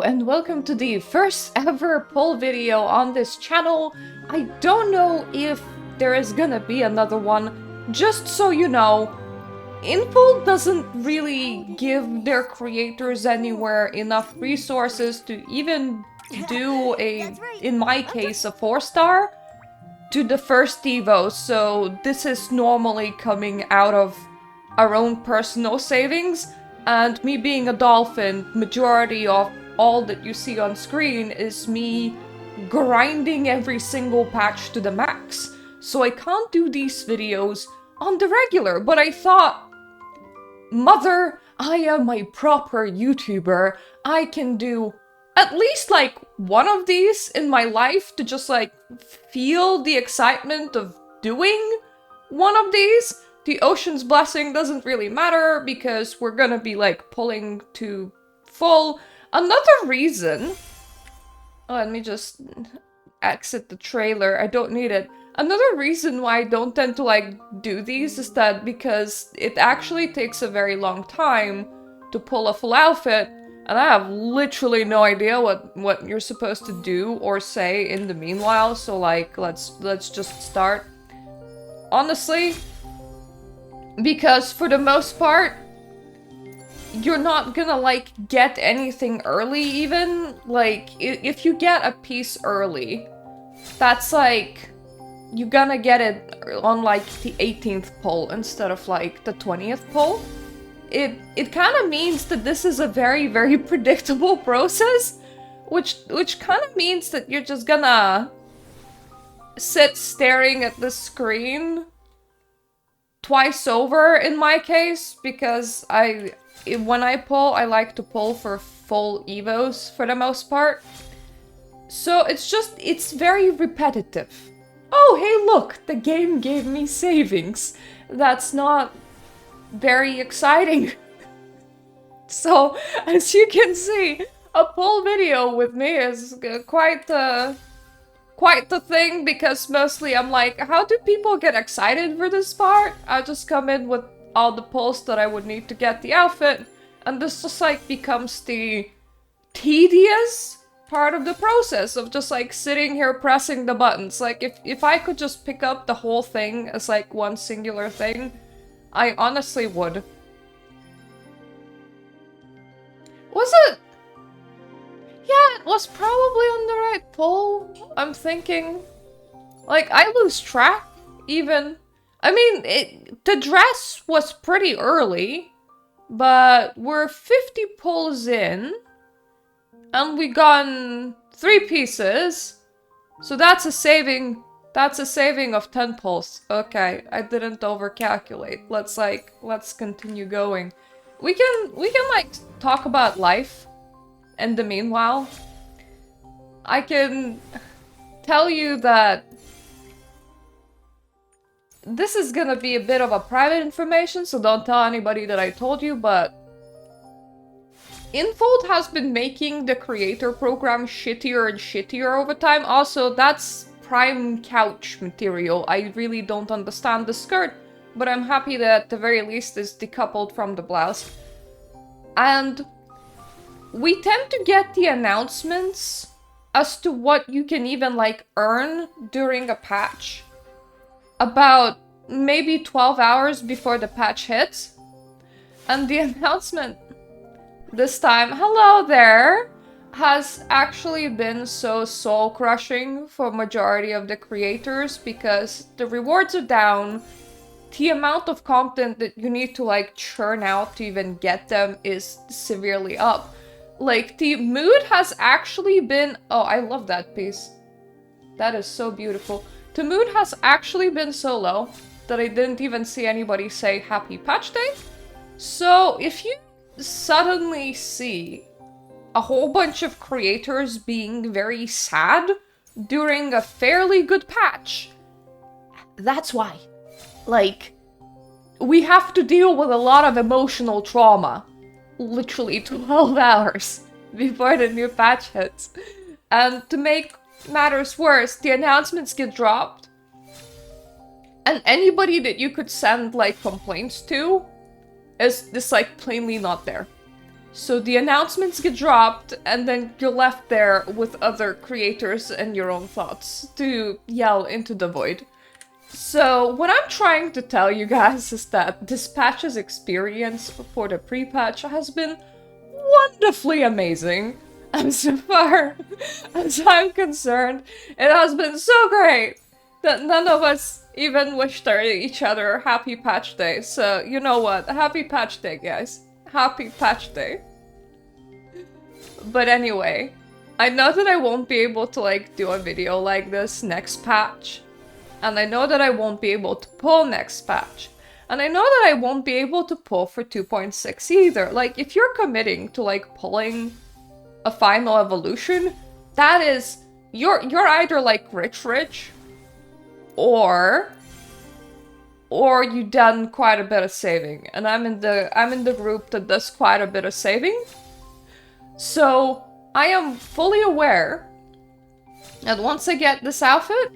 Hello and welcome to the first ever poll video on this channel. I don't know if there is gonna be another one. Just so you know, Info doesn't really give their creators anywhere enough resources to even do in my case, a 4-star to the first Evo, so this is normally coming out of our own personal savings. And me being a dolphin, majority of all that you see on screen is me grinding every single patch to the max. So I can't do these videos on the regular, but I thought, mother, I am a proper YouTuber. I can do at least like one of these in my life to just like feel the excitement of doing one of these. The Ocean's Blessing doesn't really matter because we're gonna be like pulling to full. Another reason... Oh, let me just exit the trailer. I don't need it. Another reason why I don't tend to like do these is that because it actually takes a very long time to pull a full outfit, and I have literally no idea what you're supposed to do or say in the meanwhile. So like let's just start. Honestly, because for the most part, you're not gonna like get anything early even. Like if you get a piece early, that's like you're gonna get it on like the 18th pull instead of like the 20th pull. It kind of means that this is a very, very predictable process, which kind of means that you're just gonna sit staring at the screen twice over in my case, because when I pull, I like to pull for full evos for the most part. So it's very repetitive. Oh, hey look, the game gave me savings. That's not very exciting. So, as you can see, a pull video with me is quite the thing, because mostly I'm like, how do people get excited for this part? I just come in with all the pulls that I would need to get the outfit, and this just like becomes the tedious part of the process of just like sitting here pressing the buttons. Like if I could just pick up the whole thing as like one singular thing, I honestly would. Was it? Yeah, it was probably on the right pull, I'm thinking. Like, I lose track, even. I mean, the dress was pretty early, but we're 50 pulls in, and we gone 3 pieces, so that's a saving of 10 pulls. Okay, I didn't overcalculate. Let's continue going. We can like talk about life in the meanwhile. I can tell you that this is gonna be a bit of a private information, so don't tell anybody that I told you, but Infold has been making the creator program shittier and shittier over time. Also, that's prime couch material. I really don't understand the skirt, but I'm happy that at the very least it's decoupled from the blouse. And we tend to get the announcements as to what you can even like earn during a patch about maybe 12 hours before the patch hits. And the announcement this time, hello there, has actually been so soul-crushing for majority of the creators, because the rewards are down, the amount of content that you need to like churn out to even get them is severely up. Like, the mood has actually been... Oh, I love that piece. That is so beautiful. The mood has actually been so low that I didn't even see anybody say happy patch day. So if you suddenly see a whole bunch of creators being very sad during a fairly good patch, that's why. Like, we have to deal with a lot of emotional trauma. Literally 12 hours before the new patch hits. And to make matters worse, the announcements get dropped, and anybody that you could send like complaints to is just like plainly not there. So the announcements get dropped, and then you're left there with other creators and your own thoughts to yell into the void. So what I'm trying to tell you guys is that this patch's experience for the pre-patch has been wonderfully amazing. And so far as I'm concerned, it has been so great that none of us even wished each other a happy patch day. So you know what? Happy patch day, guys. Happy patch day. But anyway, I know that I won't be able to like do a video like this next patch. And I know that I won't be able to pull next patch. And I know that I won't be able to pull for 2.6 either. Like, if you're committing to like pulling a final evolution, that is, you're either like rich, or you done quite a bit of saving. And I'm in the group that does quite a bit of saving. So I am fully aware that once I get this outfit,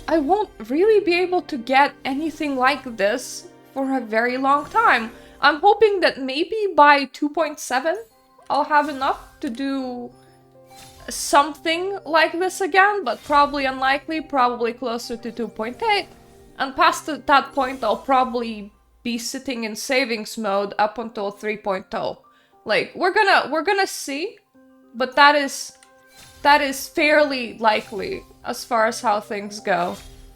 I won't really be able to get anything like this for a very long time. I'm hoping that maybe by 2.7 I'll have enough to do something like this again, but probably unlikely, probably closer to 2.8. And past that point I'll probably be sitting in savings mode up until 3.0. Like, we're gonna see, but that is fairly likely as far as how things go.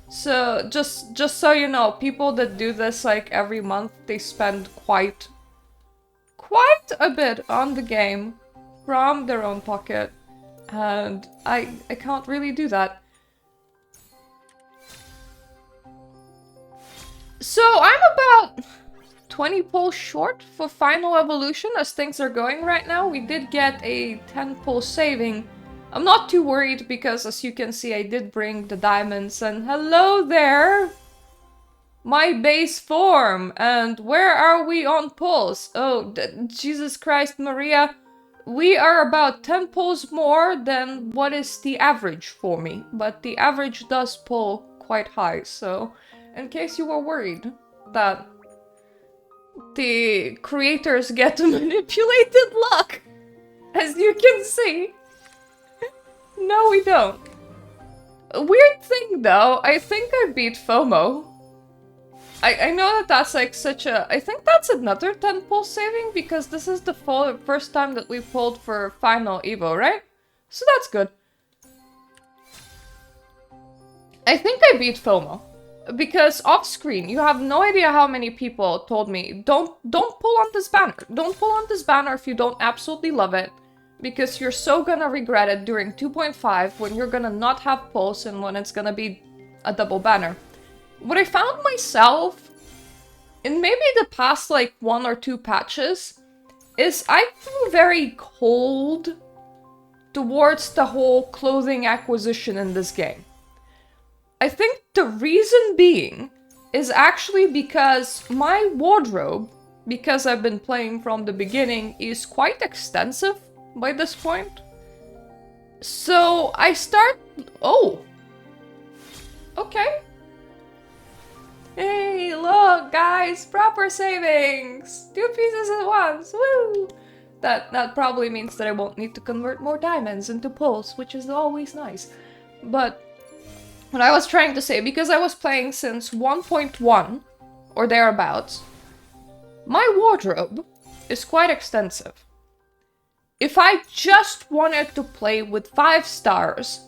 So just so you know, people that do this like every month, they spend quite a bit on the game from their own pocket, and I can't really do that. So I'm about 20 pulls short for final evolution as things are going right now. We did get a 10 pull saving. I'm not too worried because, as you can see, I did bring the diamonds, and hello there! My base form! And where are we on pulls? Oh, Jesus Christ, Maria. We are about 10 pulls more than what is the average for me, but the average does pull quite high, so in case you were worried that the creators get manipulated luck, as you can see. No, we don't. A weird thing though, I think I beat FOMO. I know that that's like such a... I think that's another 10 pull saving, because this is the first time that we pulled for Final Evo, right? So that's good. I think I beat FOMO. Because off screen, you have no idea how many people told me, don't pull on this banner. Don't pull on this banner if you don't absolutely love it. Because you're so gonna regret it during 2.5 when you're gonna not have pulls and when it's gonna be a double banner. What I found myself in maybe the past like 1 or 2 patches is I grew very cold towards the whole clothing acquisition in this game. I think the reason being is actually because my wardrobe, because I've been playing from the beginning, is quite extensive by this point. So I start... Oh! Okay. Hey, look, guys! Proper savings! 2 pieces at once! Woo! That probably means that I won't need to convert more diamonds into pulls, which is always nice. But what I was trying to say, because I was playing since 1.1 or thereabouts, my wardrobe is quite extensive. If I just wanted to play with 5 stars,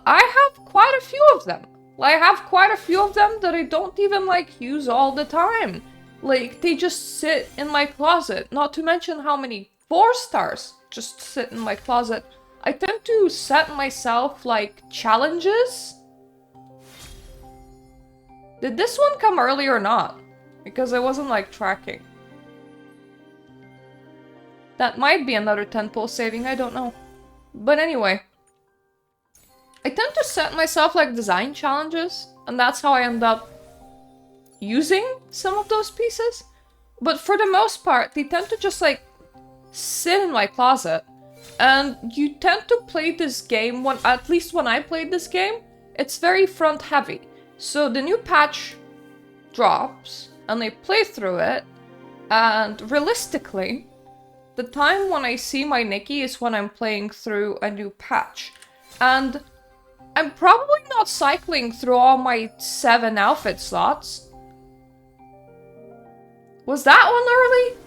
I have quite a few of them. I have quite a few of them that I don't even like use all the time. Like, they just sit in my closet. Not to mention how many 4 stars just sit in my closet. I tend to set myself like challenges. Did this one come early or not? Because I wasn't like tracking. That might be another 10 pull saving, I don't know. But anyway. I tend to set myself like design challenges, and that's how I end up using some of those pieces. But for the most part, they tend to just like sit in my closet. And you tend to play this game, at least when I played this game, it's very front heavy. So the new patch drops, and I play through it, And realistically, the time when I see my Nikki is when I'm playing through a new patch. And I'm probably not cycling through all my 7 outfit slots. Was that one early?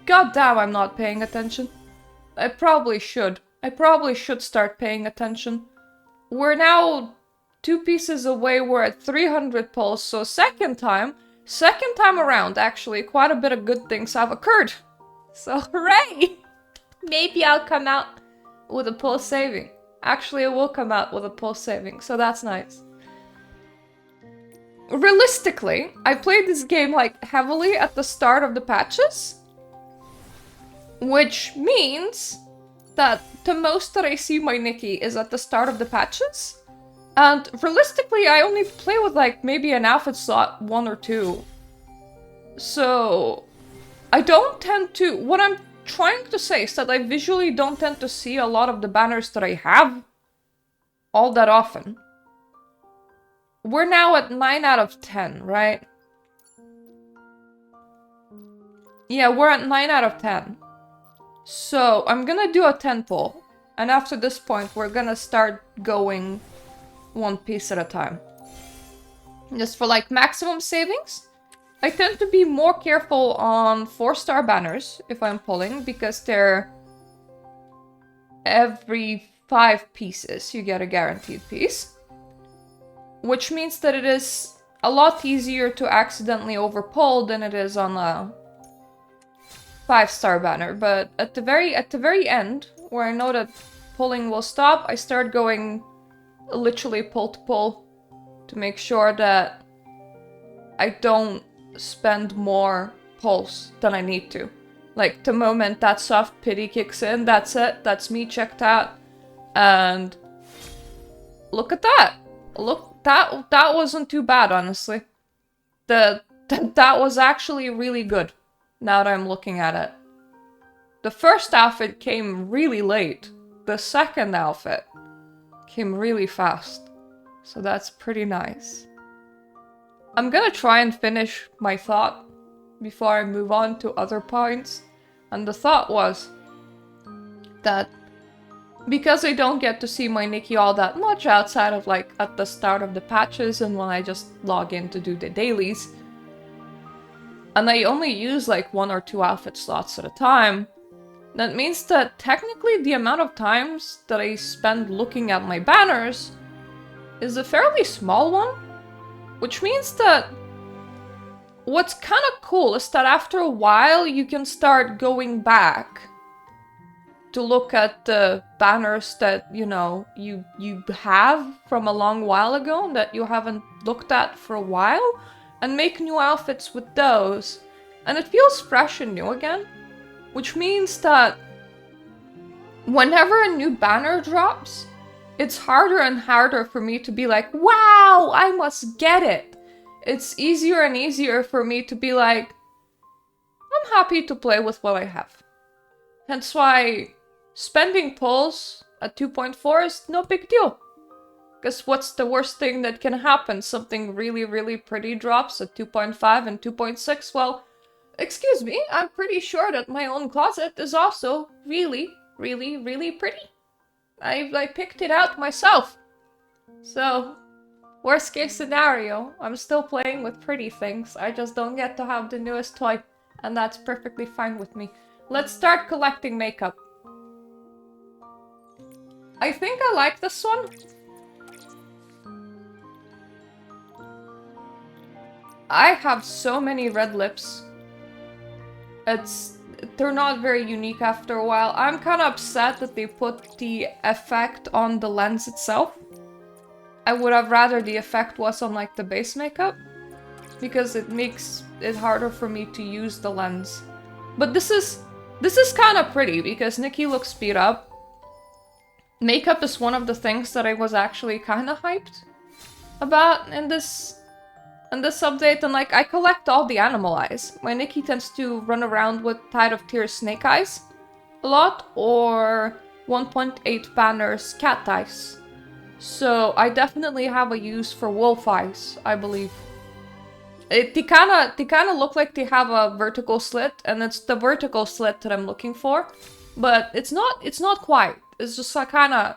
God damn, I'm not paying attention. I probably should. I probably should start paying attention. We're now 2 pieces away, we're at 300 pulls, so second time around, actually, quite a bit of good things have occurred. So hooray! Maybe I'll come out with a pull saving. Actually, I will come out with a pull saving, so that's nice. Realistically, I played this game like heavily at the start of the patches, which means that the most that I see my Nikki is at the start of the patches. And realistically, I only play with like maybe an outfit slot 1 or 2. So I don't tend to... What I'm trying to say is that I visually don't tend to see a lot of the banners that I have all that often. We're now at 9 out of 10, right? Yeah, we're at 9 out of 10. So I'm gonna do a 10 pull. And after this point, we're gonna start going 1 piece at a time. Just for like maximum savings. I tend to be more careful on 4-star banners if I'm pulling, because they're every 5 pieces you get a guaranteed piece. Which means that it is a lot easier to accidentally overpull than it is on a 5-star banner. But at the very end, where I know that pulling will stop, I start going literally pull to pull to make sure that I don't spend more pulls than I need to. Like, the moment that soft pity kicks in, that's it. That's me checked out. And look at that. Look, that wasn't too bad, honestly. That was actually really good, now that I'm looking at it. The first outfit came really late. The second outfit came really fast. So that's pretty nice. I'm gonna try and finish my thought before I move on to other points. And the thought was that because I don't get to see my Nikki all that much outside of like at the start of the patches and when I just log in to do the dailies, and I only use like 1 or 2 outfit slots at a time, that means that technically the amount of times that I spend looking at my banners is a fairly small one. Which means that what's kind of cool is that after a while you can start going back to look at the banners that, you know, you have from a long while ago that you haven't looked at for a while and make new outfits with those. And it feels fresh and new again, which means that whenever a new banner drops, it's harder and harder for me to be like, wow, I must get it. It's easier and easier for me to be like, I'm happy to play with what I have. Hence why spending pulls at 2.4 is no big deal. Because what's the worst thing that can happen? Something really, really pretty drops at 2.5 and 2.6. Well, excuse me, I'm pretty sure that my own closet is also really, really, really pretty. I picked it out myself. So, worst case scenario, I'm still playing with pretty things. I just don't get to have the newest toy. And that's perfectly fine with me. Let's start collecting makeup. I think I like this one. I have so many red lips. They're not very unique after a while. I'm kind of upset that they put the effect on the lens itself. I would have rather the effect was on like the base makeup, because it makes it harder for me to use the lens. But this is kind of pretty because Nikki looks beat up. Makeup is one of the things that I was actually kind of hyped about in this update, and like I collect all the animal eyes. My Nikki tends to run around with Tide of Tears snake eyes a lot, or 1.8 banners cat eyes. So I definitely have a use for wolf eyes, I believe. They kinda look like they have a vertical slit, and it's the vertical slit that I'm looking for. But it's not quite. It's just like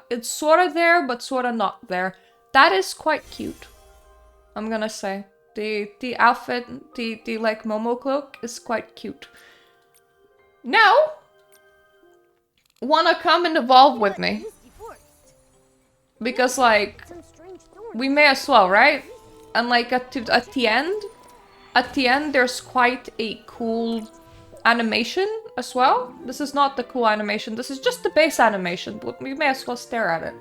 it's sorta there, but sorta not there. That is quite cute, I'm gonna say. The outfit, the like Momo cloak is quite cute. Now, wanna come and evolve with me? Because like, we may as well, right? And like at the end, there's quite a cool animation as well. This is not the cool animation, this is just the base animation, but we may as well stare at it.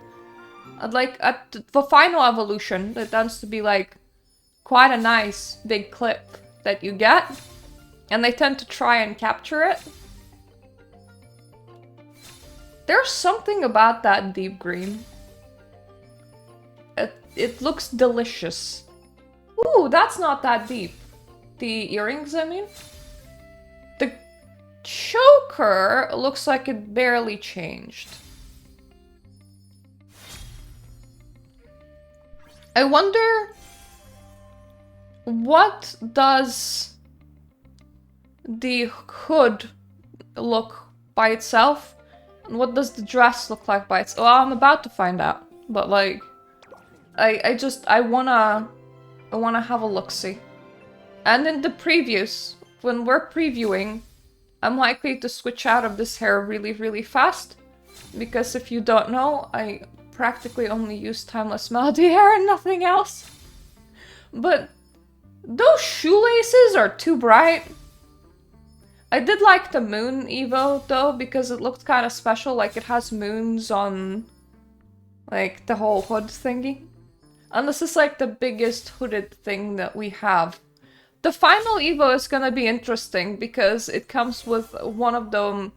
Like, at the final evolution, it tends to be like quite a nice big clip that you get, and they tend to try and capture it. There's something about that deep green. It looks delicious. Ooh, that's not that deep. The earrings, I mean. The choker looks like it barely changed. I wonder, what does the hood look by itself? And what does the dress look like by itself? Well, I'm about to find out. But like, I wanna have a look-see. And in the previews, when we're previewing, I'm likely to switch out of this hair really, really fast. Because if you don't know, I practically only use Timeless Melody hair and nothing else. But those shoelaces are too bright. I did like the moon Evo though, because it looked kind of special, like it has moons on like the whole hood thingy. And this is like the biggest hooded thing that we have. The final Evo is gonna be interesting because it comes with one of them.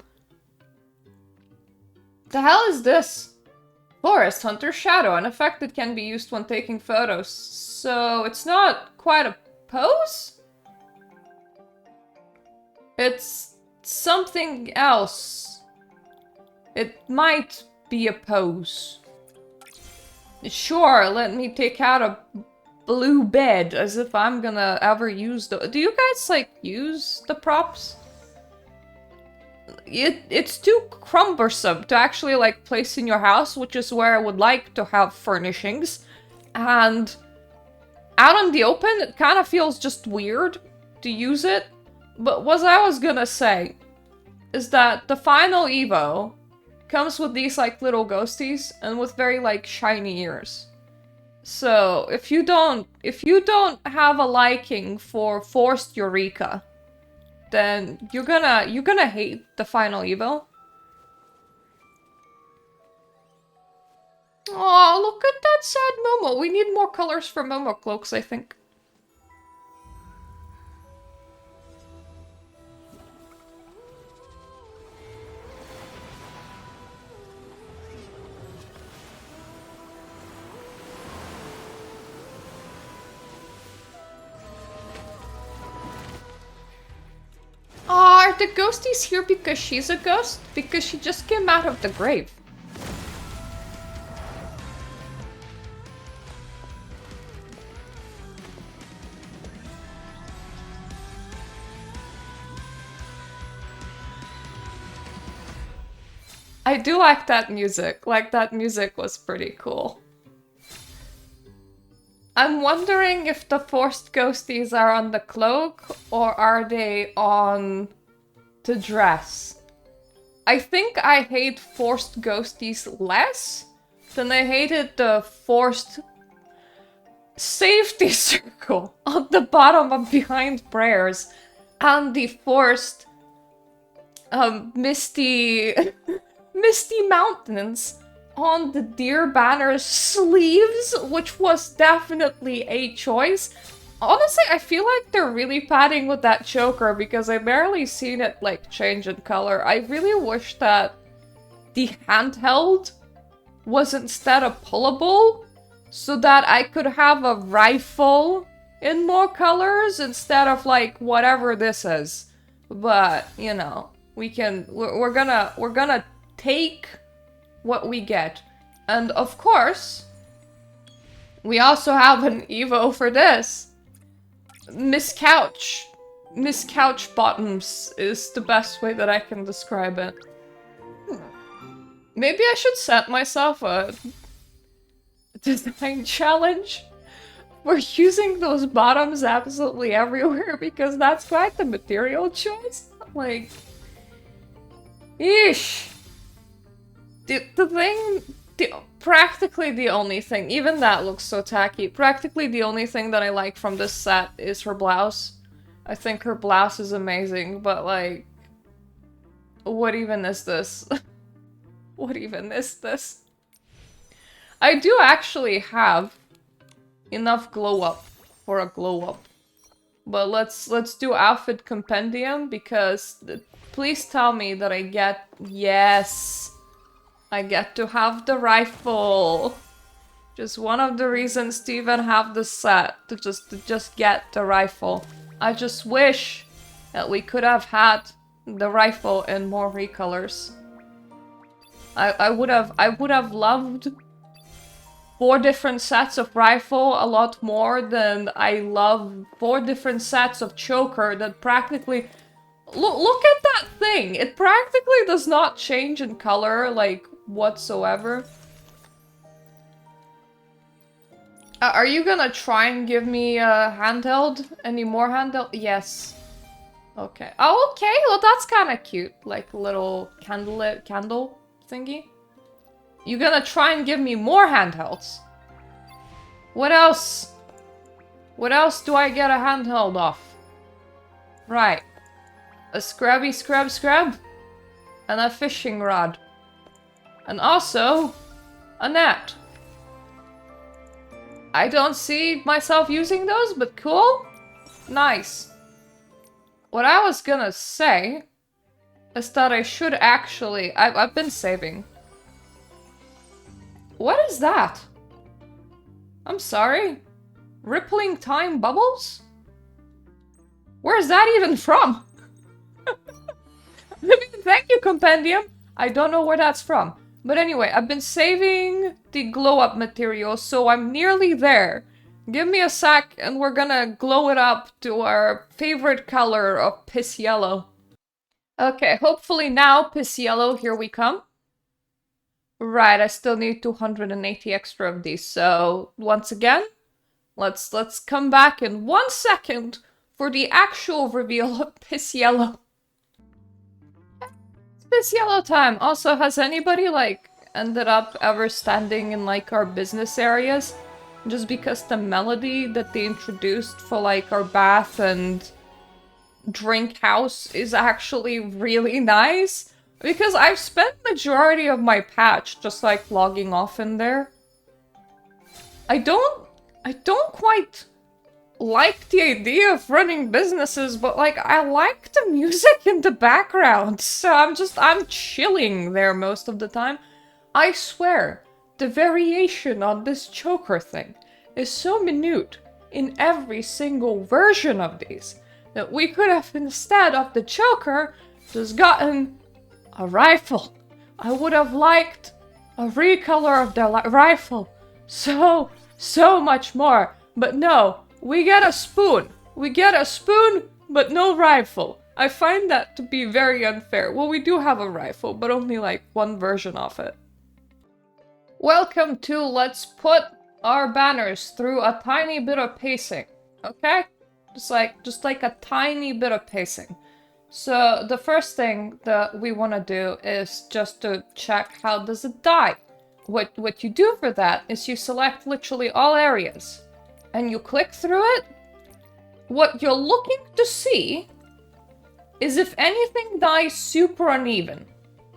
The hell is this? Forest Hunter Shadow, an effect that can be used when taking photos. So it's not quite a pose? It's something else. It might be a pose. Sure, let me take out a blue bed, as if I'm gonna ever use the— Do you guys, like, use the props? It's too cumbersome to actually, like, place in your house, which is where I would like to have furnishings. And out in the open, it kind of feels just weird to use it. But what I was gonna say is that the final Evo comes with these, like, little ghosties and with very, like, shiny ears. So if you don't have a liking for forced Eureka, then you're gonna hate the final Evo. Oh, look at that sad Momo. We need more colors for Momo cloaks, I think. Are the ghosties here because she's a ghost? Because she just came out of the grave. I do like that music. Like, that music was pretty cool. I'm wondering if the forced ghosties are on the cloak, or are they on the dress? I think I hate forced ghosties less than I hated the forced safety circle on the bottom of Behind Prayers, and the forced misty mountains on the Deer Banner's sleeves, which was definitely a choice. Honestly, I feel like they're really padding with that choker because I barely seen it, like, change in color. I really wish that the handheld was instead a pullable, so that I could have a rifle in more colors instead of, like, whatever this is. But, you know, we're gonna take what we get. And of course, we also have an Evo for this. Miss Couch. Miss Couch Bottoms is the best way that I can describe it. Maybe I should set myself a design challenge for using those bottoms absolutely everywhere, because that's quite the material choice. Like, eesh. Practically the only thing, even that looks so tacky, practically the only thing that I like from this set is her blouse. I think her blouse is amazing, but like, what even is this? What even is this? I do actually have enough glow up for a glow up. But let's do outfit compendium, because please tell me that I get, yes, I get to have the rifle. Just one of the reasons to even have the set, to just get the rifle. I just wish that we could have had the rifle in more recolors. I would have loved 4 different sets of rifle a lot more than I love 4 different sets of choker that practically... Look at that thing! It practically does not change in color, like, whatsoever. Are you gonna try and give me a handheld? Any more handheld? Yes. Okay. Oh, okay. Well, that's kind of cute. Like a little candle thingy. You gonna try and give me more handhelds? What else? What else do I get a handheld off? Right. A scrubby scrub. And a fishing rod. And also, a net. I don't see myself using those, but cool. Nice. What I was gonna say is that I should actually... I've been saving. What is that? I'm sorry. Rippling time bubbles? Where's that even from? Thank you, Compendium. I don't know where that's from. But anyway, I've been saving the glow-up material, so I'm nearly there. Give me a sec, and we're gonna glow it up to our favorite color of piss yellow. Okay, hopefully now, piss yellow, here we come. Right, I still need 280 extra of these, so once again, let's come back in 1 second for the actual reveal of piss yellow. It's yellow time. Also, has anybody like ended up ever standing in like our business areas just because the melody that they introduced for like our bath and drink house is actually really nice? Because I've spent majority of my patch just like logging off in there. I don't quite like the idea of running businesses, but like I like the music in the background, so I'm chilling there most of the time. I swear, the variation on this choker thing is so minute in every single version of these that we could have, instead of the choker, just gotten a rifle. I would have liked a recolor of the rifle so much more, but no. We get a spoon. We get a spoon, but no rifle. I find that to be very unfair. Well, we do have a rifle, but only like 1 version of it. Welcome to Let's Put Our Banners Through a Tiny Bit of Pacing. Okay? Just like a tiny bit of pacing. So the first thing that we want to do is just to check how does it die. What you do for that is you select literally all areas. And you click through it, what you're looking to see is if anything dies super uneven.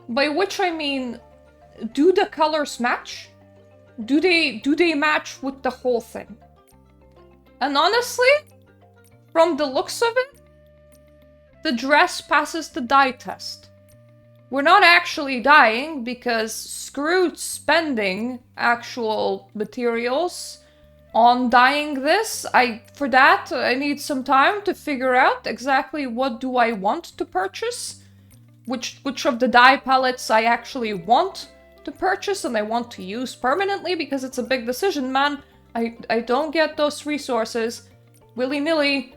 By which I mean, do the colors match? Do they match with the whole thing? And honestly, from the looks of it, the dress passes the dye test. We're not actually dying because screw spending actual materials on dyeing this. For that, I need some time to figure out exactly what do I want to purchase, which of the dye palettes I actually want to purchase and I want to use permanently, because it's a big decision, man. I don't get those resources willy-nilly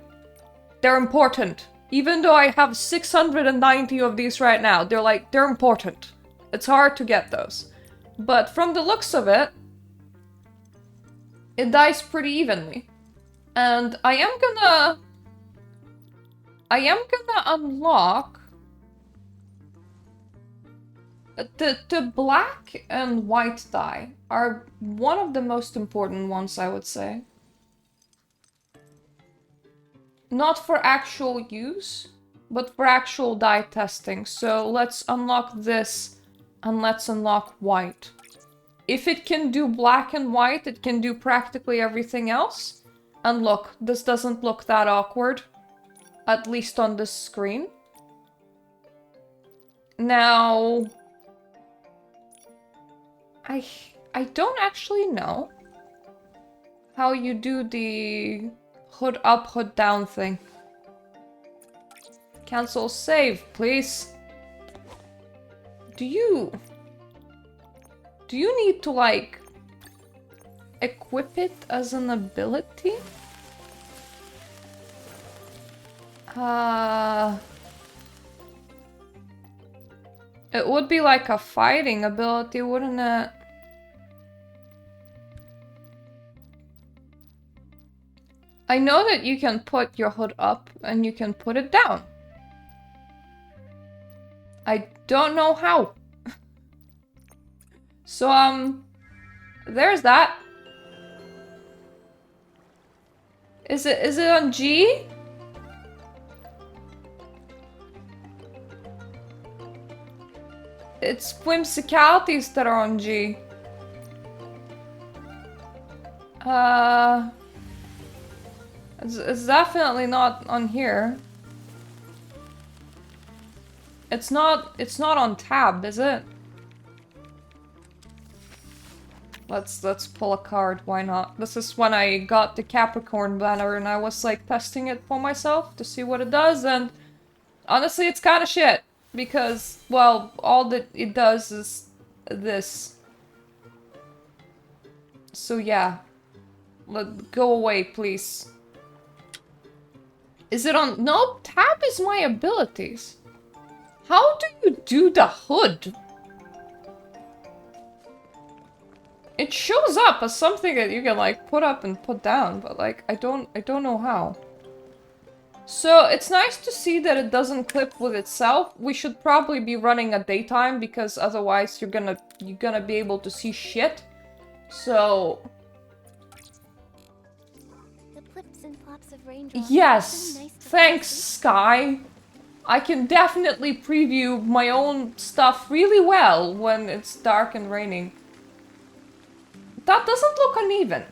they're important. Even though I have 690 of these right now, they're important. It's hard to get those. But from the looks of it, it dies pretty evenly. And I am gonna unlock the black and white die are one of the most important ones, I would say. Not for actual use, but for actual die testing. So let's unlock this and let's unlock white. If it can do black and white, it can do practically everything else. And look, this doesn't look that awkward. At least on this screen. Now, I don't actually know how you do the hood up, hood down thing. Cancel save, please. Do you need to, like, equip it as an ability? It would be like a fighting ability, wouldn't it? I know that you can put your hood up and you can put it down. I don't know how. So, there's that. Is it on G? It's whimsicalities that are on G. It's definitely not on here. It's not on tab, is it? Let's pull a card, why not? This is when I got the Capricorn banner and I was like testing it for myself to see what it does, and honestly it's kinda shit. Because, well, all that it does is this. So yeah. Go away, please. Is it on? No, tab is my abilities. How do you do the hood? It shows up as something that you can like put up and put down, but like I don't know how. So it's nice to see that it doesn't clip with itself. We should probably be running at daytime because otherwise you're gonna be able to see shit. So the plips and plops of yes, thanks, Sky. I can definitely preview my own stuff really well when it's dark and raining. That doesn't look uneven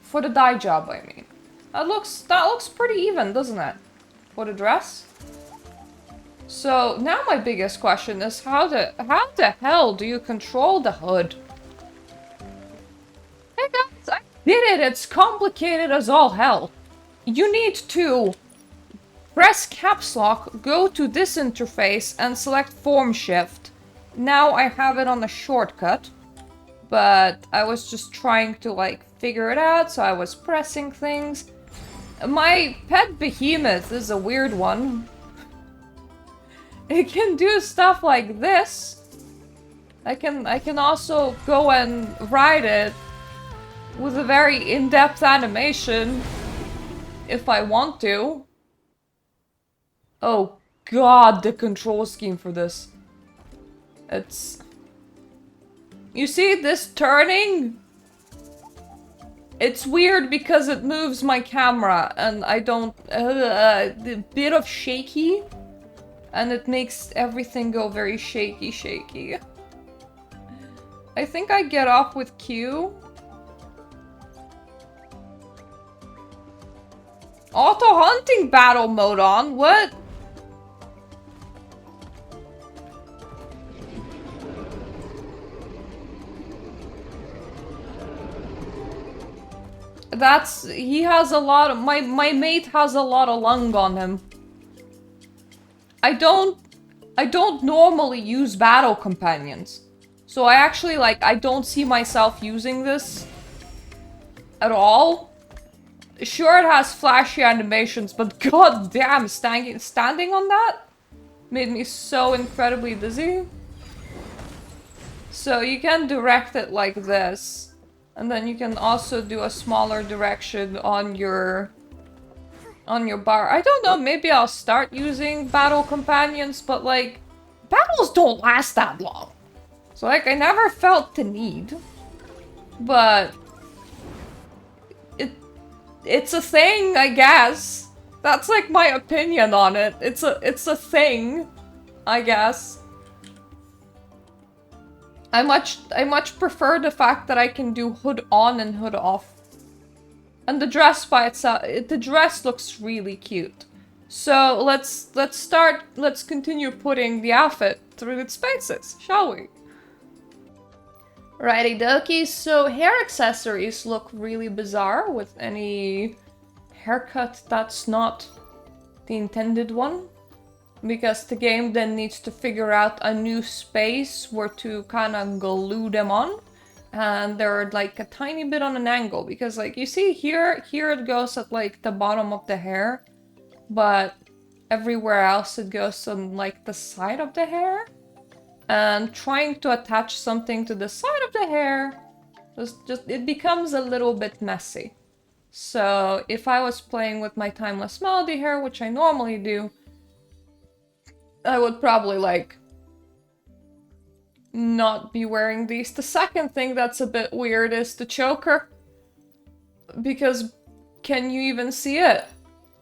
for the dye job, I mean. That looks pretty even, doesn't it? For the dress. So now my biggest question is how the hell do you control the hood? Hey guys, I did it! It's complicated as all hell. You need to press caps lock, go to this interface and select form shift. Now I have it on a shortcut, but I was just trying to like figure it out, so I was pressing things. My pet behemoth is a weird one. It can do stuff like this. I can also go and ride it with a very in-depth animation if I want to. Oh god, the control scheme for this. It's... You see this turning? It's weird because it moves my camera and I don't... a bit of shaky. And it makes everything go very shaky. I think I get off with Q. Auto hunting battle mode on? What? He has a lot of, my mate has a lot of lung on him. I don't normally use battle companions. So I actually, like, I don't see myself using this at all. Sure, it has flashy animations, but god damn, standing on that made me so incredibly dizzy. So you can direct it like this. And then you can also do a smaller direction on your bar. I don't know, maybe I'll start using battle companions, but like, battles don't last that long. So like, I never felt the need. But it's a thing, I guess. That's like my opinion on it. It's a thing, I guess. I much prefer the fact that I can do hood on and hood off. And the dress by itself, the dress looks really cute. So let's continue putting the outfit through its paces, shall we? Righty dokie, so hair accessories look really bizarre with any haircut that's not the intended one. Because the game then needs to figure out a new space where to kind of glue them on. And they're like a tiny bit on an angle. Because like you see here it goes at like the bottom of the hair. But everywhere else it goes on like the side of the hair. And trying to attach something to the side of the hair, it becomes a little bit messy. So if I was playing with my Timeless Melody hair, which I normally do, I would probably, like, not be wearing these. The second thing that's a bit weird is the choker. Because, can you even see it?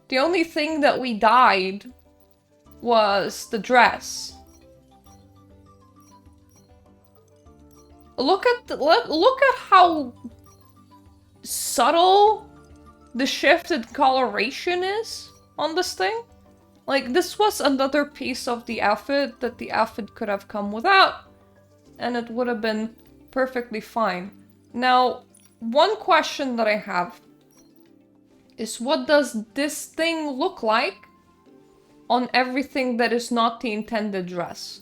The only thing that we dyed was the dress. Look at how subtle the shifted coloration is on this thing. Like, this was another piece of the outfit that the outfit could have come without, and it would have been perfectly fine. Now, one question that I have is, what does this thing look like on everything that is not the intended dress?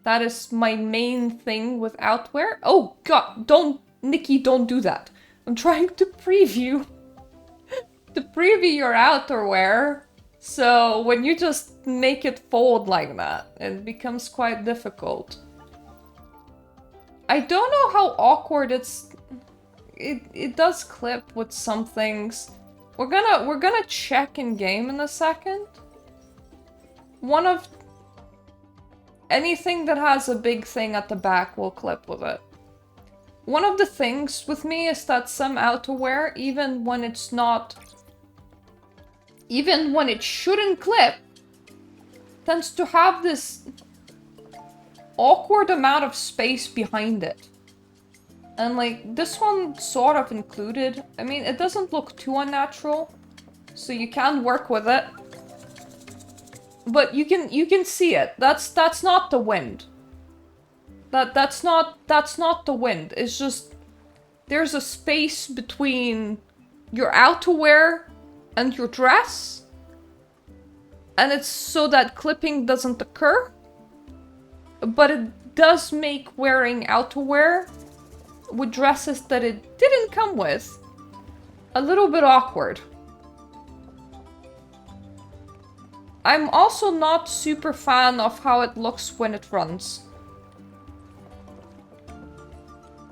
That is my main thing with outwear. Oh god, Nikki, don't do that. I'm trying to preview your outerwear. So when you just make it fold like that, it becomes quite difficult. I don't know how awkward it does clip with some things. We're gonna check in game in a second. Anything that has a big thing at the back will clip with it. One of the things with me is that some outerwear, even when it shouldn't clip, tends to have this awkward amount of space behind it. And like, this one sort of included. I mean, it doesn't look too unnatural, so you can work with it. But you can see it. That's not the wind. That's not the wind. It's just there's a space between your outerwear and your dress. And it's so that clipping doesn't occur. But it does make wearing outerwear with dresses that it didn't come with a little bit awkward. I'm also not super fan of how it looks when it runs.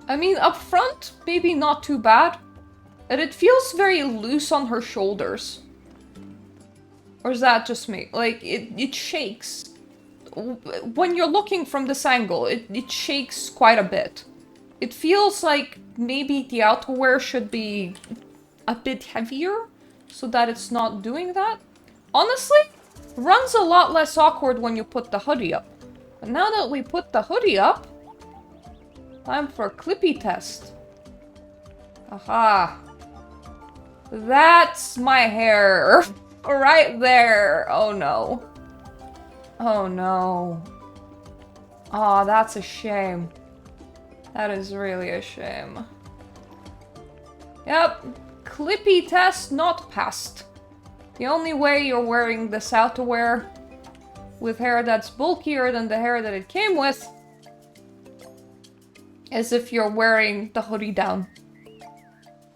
I mean, up front, maybe not too bad. And it feels very loose on her shoulders. Or is that just me? Like, it shakes. When you're looking from this angle, it shakes quite a bit. It feels like maybe the outerwear should be a bit heavier, so that it's not doing that. Honestly, runs a lot less awkward when you put the hoodie up. But now that we put the hoodie up, time for a clippy test. Aha. That's my hair. Right there. Oh no. Oh no. Oh, that's a shame. That is really a shame. Yep. Clippy test not passed. The only way you're wearing this outerwear with hair that's bulkier than the hair that it came with is if you're wearing the hoodie down.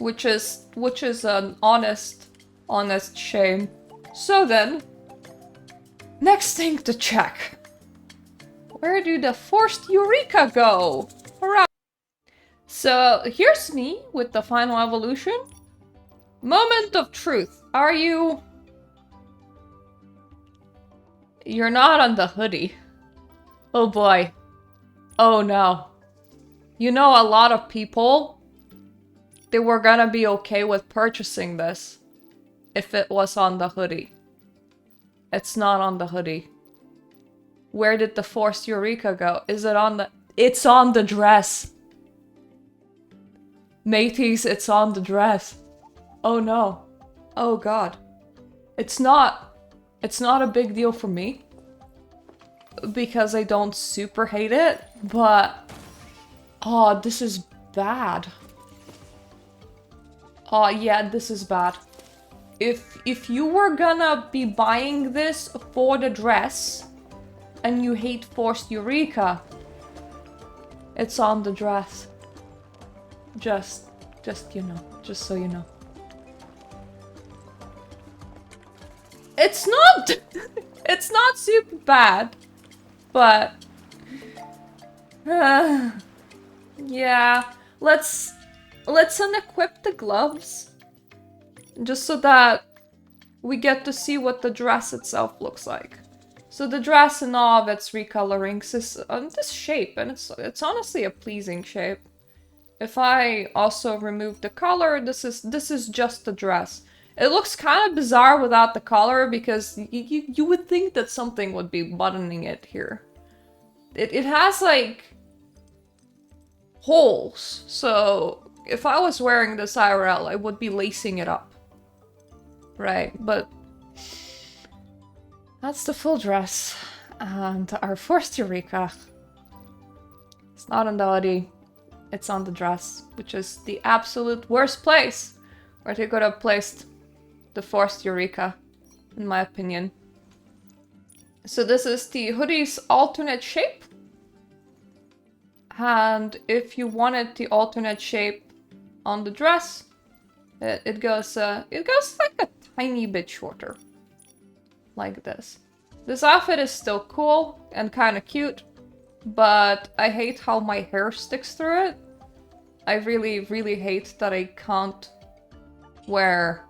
Which is an honest Honest shame. So then, next thing to check. Where do the forced Eureka go? Alright. So here's me with the final evolution. Moment of truth. Are you... You're not on the hoodie. Oh boy. Oh no. You know, a lot of people, they were gonna be okay with purchasing this if it was on the hoodie. It's not on the hoodie. Where did the forced Eureka go? Is it on the... It's on the dress. Mateys, it's on the dress. Oh no. Oh god. It's not a big deal for me. Because I don't super hate it, but... Oh, this is bad. Oh yeah, this is bad. If you were gonna be buying this for the dress, and you hate forced Eureka, it's on the dress. Just you know, just so you know. It's not it's not super bad, but yeah, let's unequip the gloves just so that we get to see what the dress itself looks like. So the dress and all of its recolorings is this shape, and it's honestly a pleasing shape. If I also remove the color, this is just the dress. It looks kind of bizarre without the collar because you would think that something would be buttoning it here. It has like holes, so if I was wearing this IRL, I would be lacing it up. Right, but that's the full dress. And our forced Eureka. It's not on the hoodie. It's on the dress, which is the absolute worst place where they could have placed the forced Eureka, in my opinion. So this is the hoodie's alternate shape. And if you wanted the alternate shape on the dress, it goes like a tiny bit shorter. Like this. This outfit is still cool and kind of cute, but I hate how my hair sticks through it. I really, really hate that I can't wear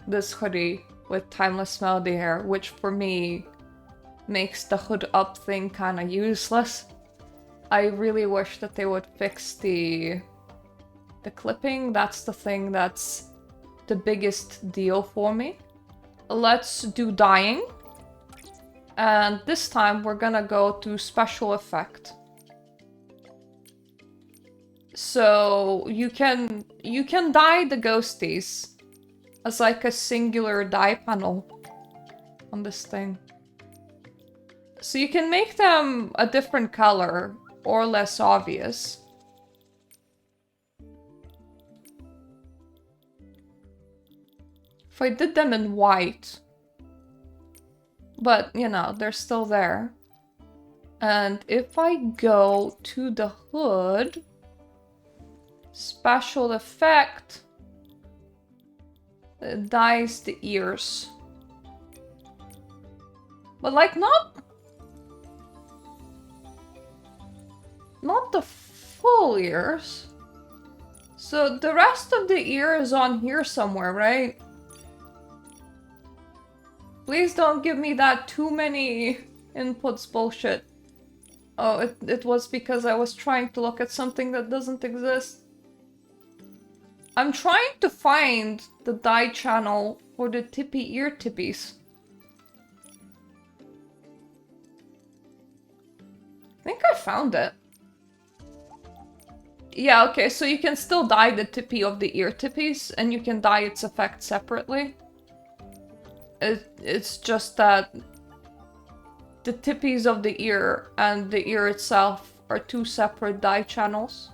this hoodie with timeless melody hair, which for me makes the hood up thing kind of useless. I really wish that they would fix the clipping. That's the thing that's the biggest deal for me. Let's do dyeing. And this time we're gonna go to special effect. So you can dye the ghosties as like a singular dye panel on this thing. So you can make them a different color or less obvious. If I did them in white, but you know, they're still there. And if I go to the hood, special effect, it dyes the ears. But like not the full ears. So the rest of the ear is on here somewhere, right? Please don't give me that too many inputs bullshit. Oh, it was because I was trying to look at something that doesn't exist. I'm trying to find the dye channel for the tippy ear tippies. I think I found it. Yeah, okay, so you can still dye the tippy of the ear tippies, and you can dye its effect separately. It's just that the tippies of the ear and the ear itself are two separate dye channels.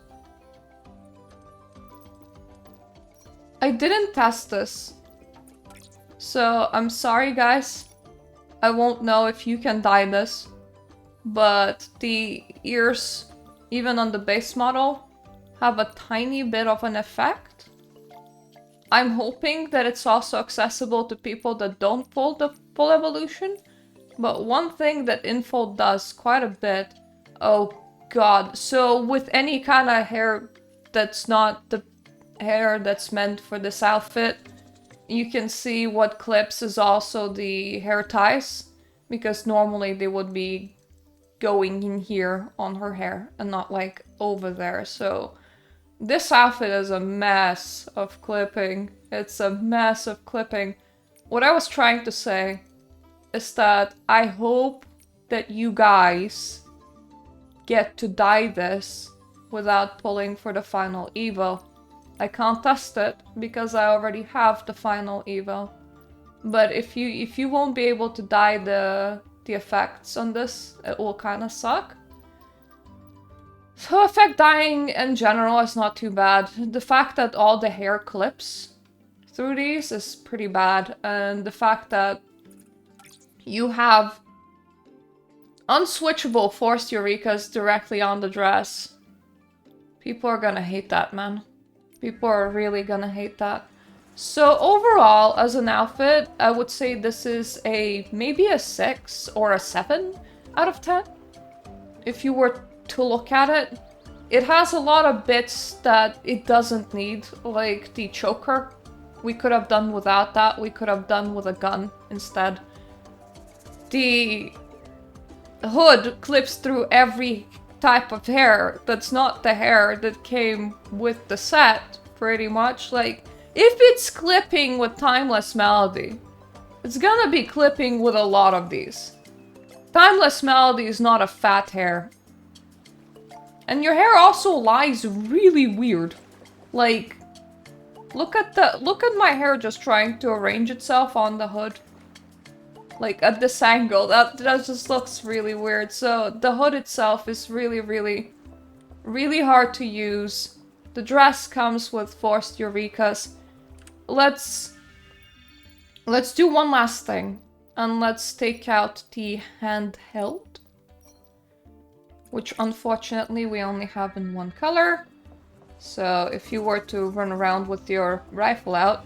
I didn't test this, so I'm sorry guys. I won't know if you can dye this, but the ears, even on the base model, have a tiny bit of an effect. I'm hoping that it's also accessible to people that don't pull the full evolution. But one thing that Infold does quite a bit... Oh god. So with any kind of hair that's not the hair that's meant for this outfit, you can see what clips is also the hair ties. Because normally they would be going in here on her hair and not like over there. So this outfit is a mess of clipping. It's a mess of clipping. What I was trying to say is that I hope that you guys get to dye this without pulling for the final evo. I can't test it because I already have the final evo. But if you won't be able to dye the effects on this, it will kind of suck. So effect dyeing in general is not too bad. The fact that all the hair clips through these is pretty bad, and the fact that you have unswitchable forced Eurekas directly on the dress. People are gonna hate that, man. People are really gonna hate that. So overall, as an outfit, I would say this is maybe a 6 or a 7 out of 10. If you were to look at it, it has a lot of bits that it doesn't need, like the choker. We could have done without that. We could have done with a gun instead. The hood clips through every type of hair that's not the hair that came with the set, pretty much. Like, if it's clipping with Timeless Melody, it's gonna be clipping with a lot of these. Timeless Melody is not a fat hair. And your hair also lies really weird. Like, look at my hair just trying to arrange itself on the hood. Like, at this angle, that just looks really weird. So, the hood itself is really, really, really hard to use. The dress comes with forced Eurekas. Let's do one last thing. And let's take out the handheld. Which, unfortunately, we only have in one color. So, if you were to run around with your rifle out,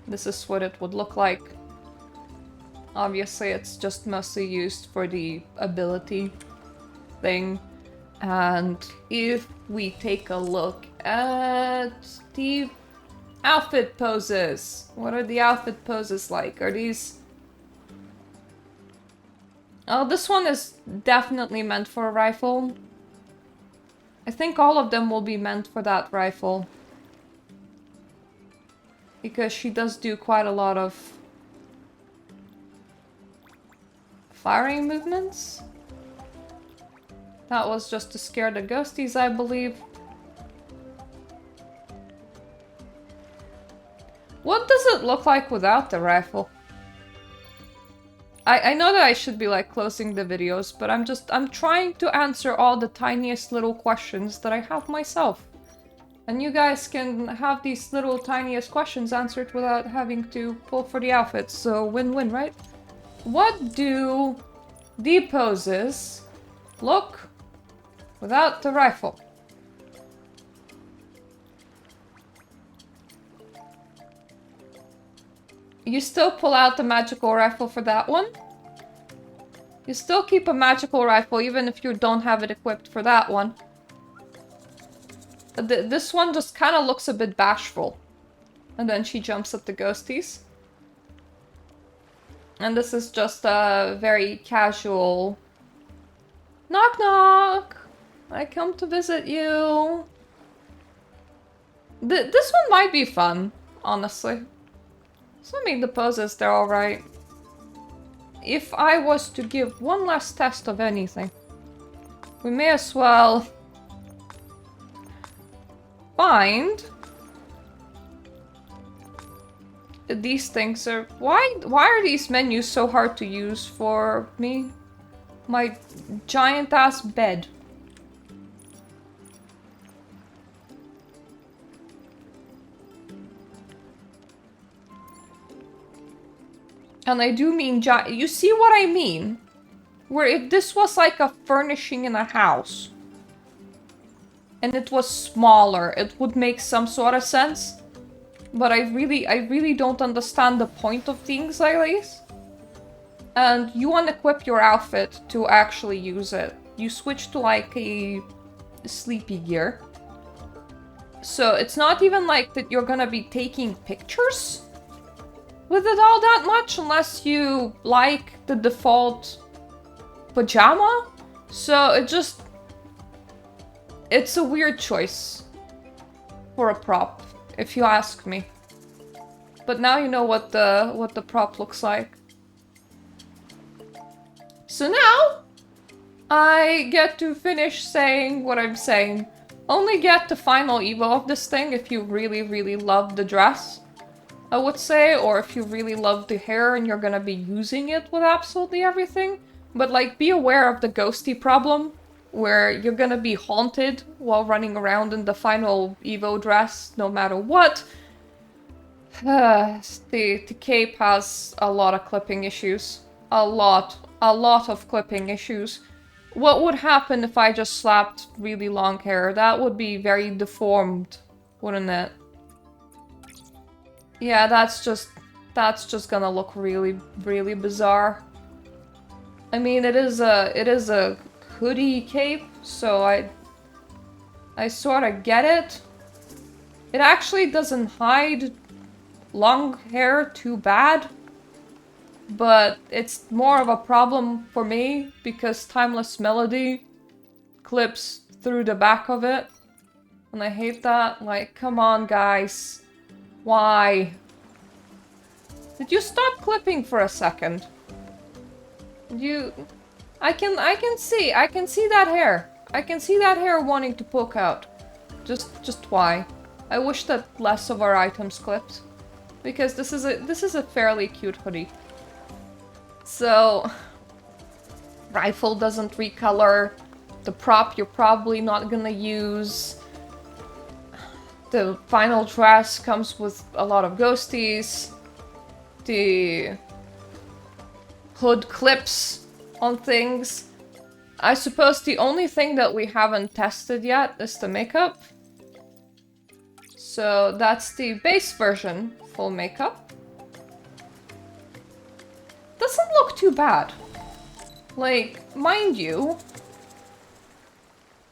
this is what it would look like. Obviously, it's just mostly used for the ability thing. And if we take a look at the outfit poses, what are the outfit poses like? Are these... Oh, this one is definitely meant for a rifle. I think all of them will be meant for that rifle. Because she does do quite a lot of firing movements. That was just to scare the ghosties, I believe. What does it look like without the rifle? I know that I should be like closing the videos, but I'm trying to answer all the tiniest little questions that I have myself. And you guys can have these little tiniest questions answered without having to pull for the outfits, so win-win, right? What do the poses look without the rifle? You still pull out the magical rifle for that one. You still keep a magical rifle even if you don't have it equipped for that one. This one just kind of looks a bit bashful. And then she jumps at the ghosties. And this is just a very casual... Knock knock! I come to visit you. This one might be fun, honestly. So I mean, the poses, they're alright. If I was to give one last test of anything, we may as well find these things are... Why are these menus so hard to use for me? My giant ass bed. And I do mean giant. You see what I mean? Where if this was like a furnishing in a house and it was smaller, it would make some sort of sense. but I really don't understand the point of things like this. And you unequip your outfit to actually use it. You switch to like a sleepy gear. So it's not even like that you're gonna be taking pictures with it all that much unless you like the default pajama. So it's a weird choice for a prop, if you ask me. But now you know what the prop looks like. So now I get to finish saying what I'm saying. Only get the final evo of this thing if you really love the dress, I would say, or if you really love the hair and you're gonna be using it with absolutely everything. But like, be aware of the ghosty problem, where you're gonna be haunted while running around in the final evo dress, no matter what. The cape has a lot of clipping issues. A lot of clipping issues. What would happen if I just slapped really long hair? That would be very deformed, wouldn't it? Yeah, that's just gonna look really bizarre. I mean, it is a hoodie cape, so I sort of get it. It actually doesn't hide long hair too bad, but it's more of a problem for me because Timeless Melody clips through the back of it, and I hate that. Like, come on, guys. Why? Did you stop clipping for a second? I can see that hair. I can see that hair wanting to poke out. Just why? I wish that less of our items clipped, because this is a fairly cute hoodie. So, rifle doesn't recolor. The prop you're probably not gonna use. The final dress comes with a lot of ghosties. The hood clips on things. I suppose the only thing that we haven't tested yet is the makeup. So that's the base version, full makeup. Doesn't look too bad. Like, mind you,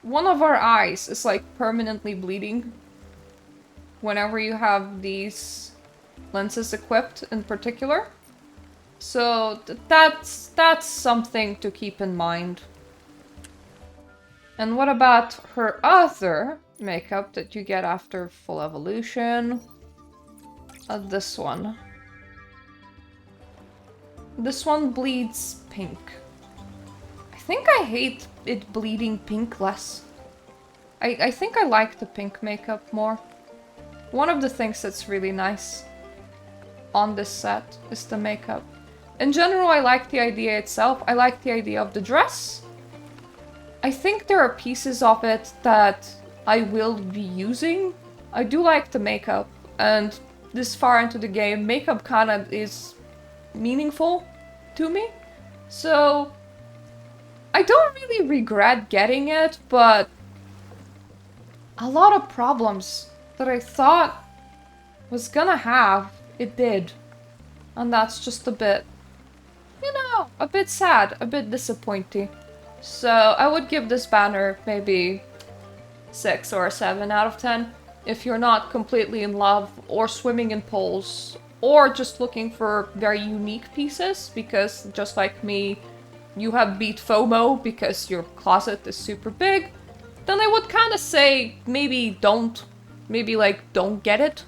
one of our eyes is like permanently bleeding whenever you have these lenses equipped in particular. So that's something to keep in mind. And what about her other makeup that you get after full evolution? This one. This one bleeds pink. I think I hate it bleeding pink less. I think I like the pink makeup more. One of the things that's really nice on this set is the makeup. In general, I like the idea itself. I like the idea of the dress. I think there are pieces of it that I will be using. I do like the makeup, and this far into the game, makeup kind of is meaningful to me. So I don't really regret getting it, but a lot of problems that I thought was gonna have, it did. And that's just a bit, you know, a bit sad, a bit disappointing. So I would give this banner maybe 6 or 7 out of 10 if you're not completely in love or swimming in poles or just looking for very unique pieces, because just like me, you have beat FOMO because your closet is super big. Then I would kind of say maybe don't get it.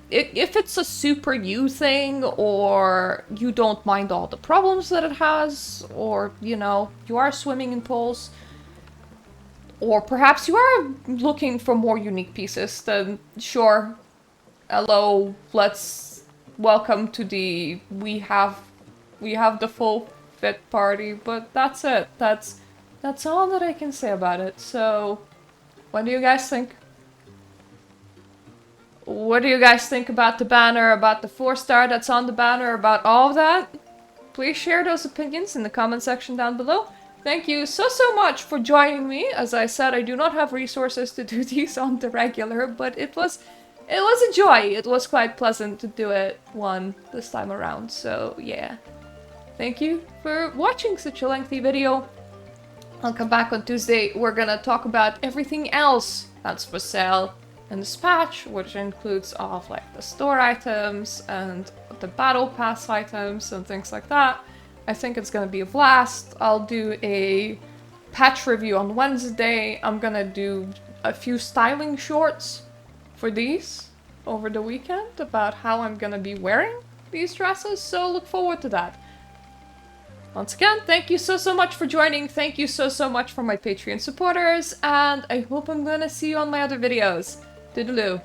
If it's a super you thing, or you don't mind all the problems that it has, or, you know, you are swimming in pools, or perhaps you are looking for more unique pieces, then sure, hello, let's welcome to the we have the full fit party. But that's it. That's all that I can say about it. So, what do you guys think? What do you guys think about the banner, about the 4-star that's on the banner, about all of that? Please share those opinions in the comment section down below. Thank you so much for joining me. As I said, I do not have resources to do these on the regular, but it was it was a joy. It was quite pleasant to do it this time around, so yeah. Thank you for watching such a lengthy video. I'll come back on Tuesday. We're gonna talk about everything else that's for sale in this patch, which includes all of like the store items and the battle pass items and things like that. I think it's gonna be a blast. I'll do a patch review on Wednesday. I'm gonna do a few styling shorts for these over the weekend about how I'm gonna be wearing these dresses, so look forward to that. Once again, thank you so much for joining. Thank you so much for my Patreon supporters, and I hope I'm gonna see you on my other videos. Toodaloo.